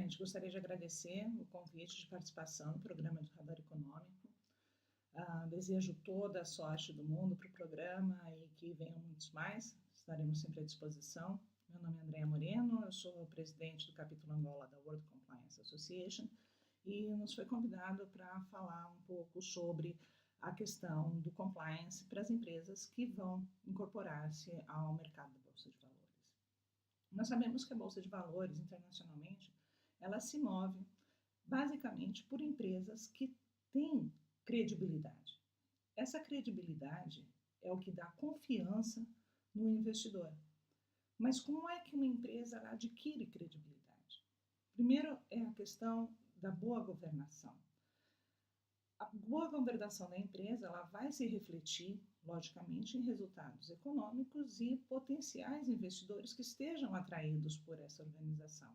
Primeiramente, gostaria de agradecer o convite de participação no programa de Radar Econômico. Desejo toda a sorte do mundo para o programa e que venham muitos mais. Estaremos sempre à disposição. Meu nome é Andréa Moreno, eu sou presidente do capítulo Angola da World Compliance Association e nos foi convidado para falar um pouco sobre a questão do compliance para as empresas que vão incorporar-se ao mercado da Bolsa de Valores. Nós sabemos que a Bolsa de Valores, internacionalmente, ela se move basicamente por empresas que têm credibilidade. Essa credibilidade é o que dá confiança no investidor. Mas como é que uma empresa adquire credibilidade? Primeiro é a questão da boa governação. A boa governação da empresa ela vai se refletir, logicamente, em resultados econômicos e potenciais investidores que estejam atraídos por essa organização.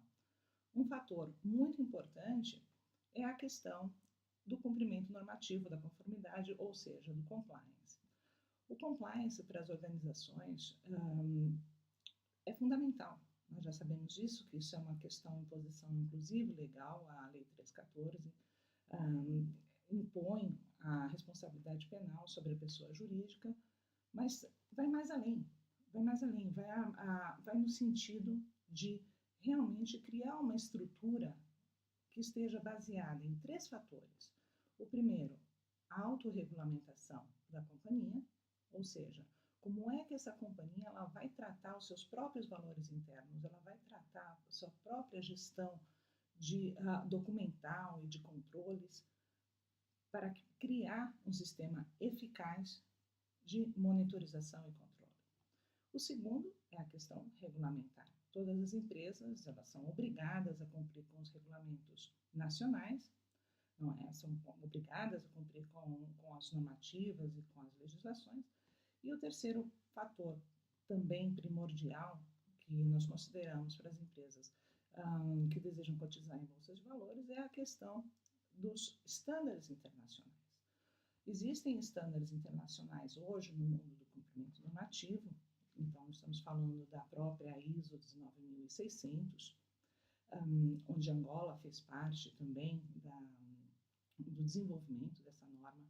Um fator muito importante é a questão do cumprimento normativo da conformidade, ou seja, do compliance. O compliance para as organizações é fundamental. Nós já sabemos disso, que isso é uma questão em posição inclusive legal, a Lei 314 impõe a responsabilidade penal sobre a pessoa jurídica, mas vai mais além, vai no sentido de realmente criar uma estrutura que esteja baseada em 3 fatores. O primeiro, a autorregulamentação da companhia, ou seja, como é que essa companhia ela vai tratar os seus próprios valores internos, ela vai tratar a sua própria gestão de documental e de controles para criar um sistema eficaz de monitorização e controle. O segundo é a questão regulamentar. Todas as empresas elas são obrigadas a cumprir com os regulamentos nacionais, não é? São obrigadas a cumprir com as normativas e com as legislações. E o terceiro fator, também primordial, que nós consideramos para as empresas que desejam cotizar em bolsas de valores, é a questão dos estándares internacionais. Existem estándares internacionais hoje no mundo do cumprimento normativo, então estamos falando da própria ISO 19600, onde Angola fez parte também do desenvolvimento dessa norma.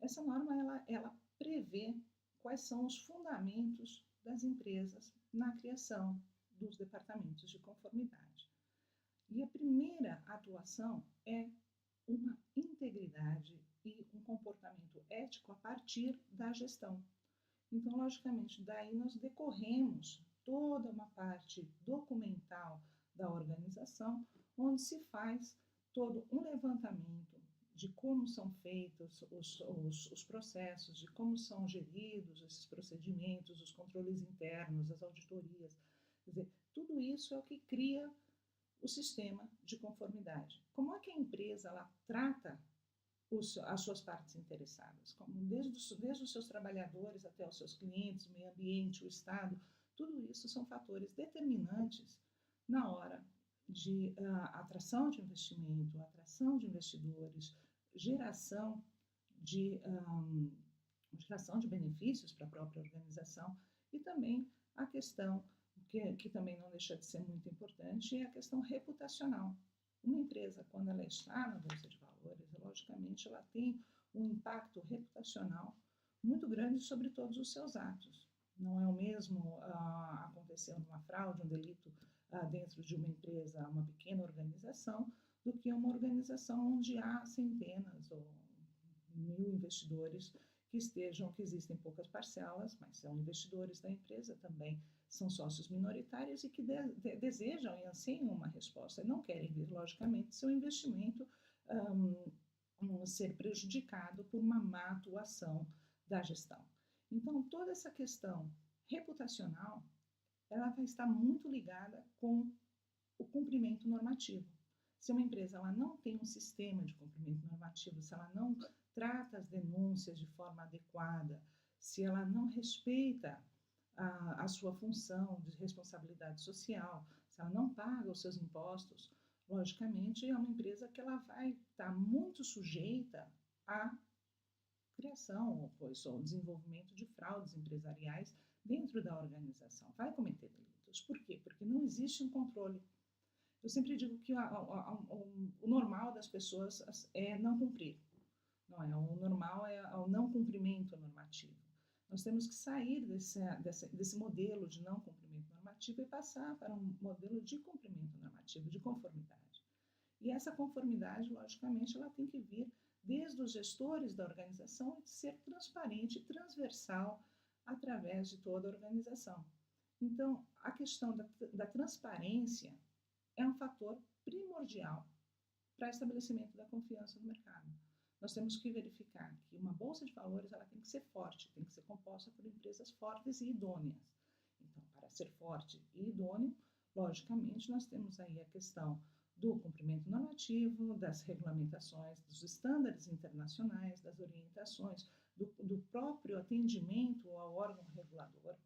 Essa norma ela prevê quais são os fundamentos das empresas na criação dos departamentos de conformidade. E a primeira atuação é uma integridade e um comportamento ético a partir da gestão. Então, logicamente, daí nós decorremos toda uma parte documental da organização, onde se faz todo um levantamento de como são feitos os processos, de como são geridos esses procedimentos, os controles internos, as auditorias. Quer dizer, tudo isso é o que cria o sistema de conformidade. Como é que a empresa ela trata as suas partes interessadas, como desde os seus trabalhadores até os seus clientes, o meio ambiente, o Estado, tudo isso são fatores determinantes na hora de atração de investimento, atração de investidores, geração de benefícios para a própria organização e também a questão que também não deixa de ser muito importante, é a questão reputacional. Uma empresa, quando ela está na Bolsa de Valores, logicamente ela tem um impacto reputacional muito grande sobre todos os seus atos. Não é o mesmo acontecer uma fraude, um delito dentro de uma empresa, uma pequena organização, do que uma organização onde há centenas ou 1000 investidores que existem poucas parcelas, mas são investidores da empresa também, são sócios minoritários e que desejam e anseiam uma resposta e não querem ver, logicamente, seu investimento ser prejudicado por uma má atuação da gestão. Então, toda essa questão reputacional, ela vai estar muito ligada com o cumprimento normativo. Se uma empresa ela não tem um sistema de cumprimento normativo, se ela não trata as denúncias de forma adequada, se ela não respeita a sua função de responsabilidade social, se ela não paga os seus impostos, logicamente é uma empresa que ela vai estar muito sujeita à criação ou desenvolvimento de fraudes empresariais dentro da organização. Vai cometer delitos. Por quê? Porque não existe um controle. Eu sempre digo que o normal das pessoas é não cumprir, não é? O normal é o não cumprimento normativo. Nós temos que sair desse modelo de não cumprimento normativo e passar para um modelo de cumprimento normativo, de conformidade. E essa conformidade, logicamente, ela tem que vir desde os gestores da organização e ser transparente e transversal através de toda a organização. Então, a questão da transparência é um fator primordial para estabelecimento da confiança no mercado. Nós temos que verificar que uma bolsa de valores ela tem que ser forte, tem que ser composta por empresas fortes e idôneas. Então, para ser forte e idôneo, logicamente, nós temos aí a questão do cumprimento normativo, das regulamentações, dos estándares internacionais, das orientações, do próprio atendimento ao órgão regulador,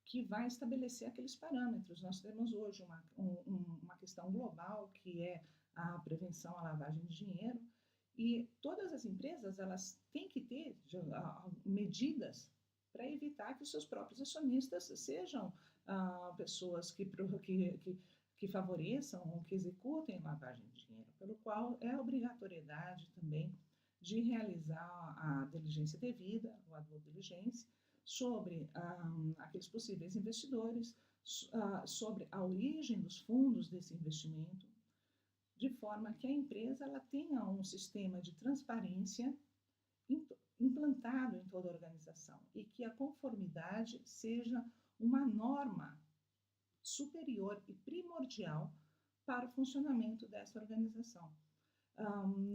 que vai estabelecer aqueles parâmetros. Nós temos hoje uma questão global, que é a prevenção à lavagem de dinheiro, e todas as empresas elas têm que ter medidas para evitar que os seus próprios acionistas sejam pessoas que favoreçam ou que executem lavagem de dinheiro, pelo qual é a obrigatoriedade também de realizar a diligência devida, ou a due diligência, sobre aqueles possíveis investidores, sobre a origem dos fundos desse investimento, de forma que a empresa ela tenha um sistema de transparência implantado em toda a organização e que a conformidade seja uma norma superior e primordial para o funcionamento dessa organização.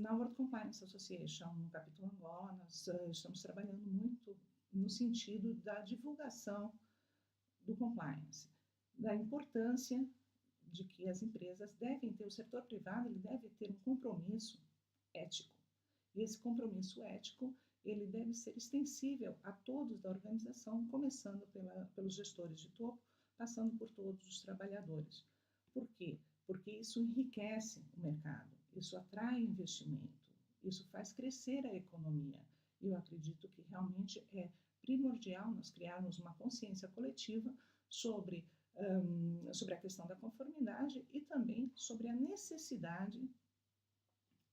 Na World Compliance Association, no capítulo Angola, nós estamos trabalhando muito no sentido da divulgação do compliance, da importância de que as empresas devem ter, o setor privado ele deve ter um compromisso ético. E esse compromisso ético ele deve ser extensível a todos da organização, começando pelos gestores de topo, passando por todos os trabalhadores. Por quê? Porque isso enriquece o mercado, isso atrai investimento, isso faz crescer a economia. E eu acredito que realmente é primordial nós criarmos uma consciência coletiva sobre a questão da conformidade e também sobre a necessidade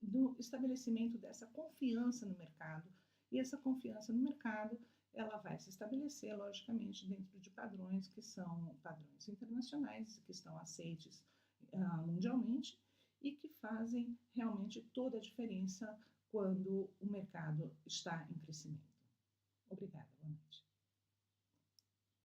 do estabelecimento dessa confiança no mercado. E essa confiança no mercado, ela vai se estabelecer, logicamente, dentro de padrões que são padrões internacionais, que estão aceitos mundialmente e que fazem realmente toda a diferença quando o mercado está em crescimento. Obrigada, boa noite.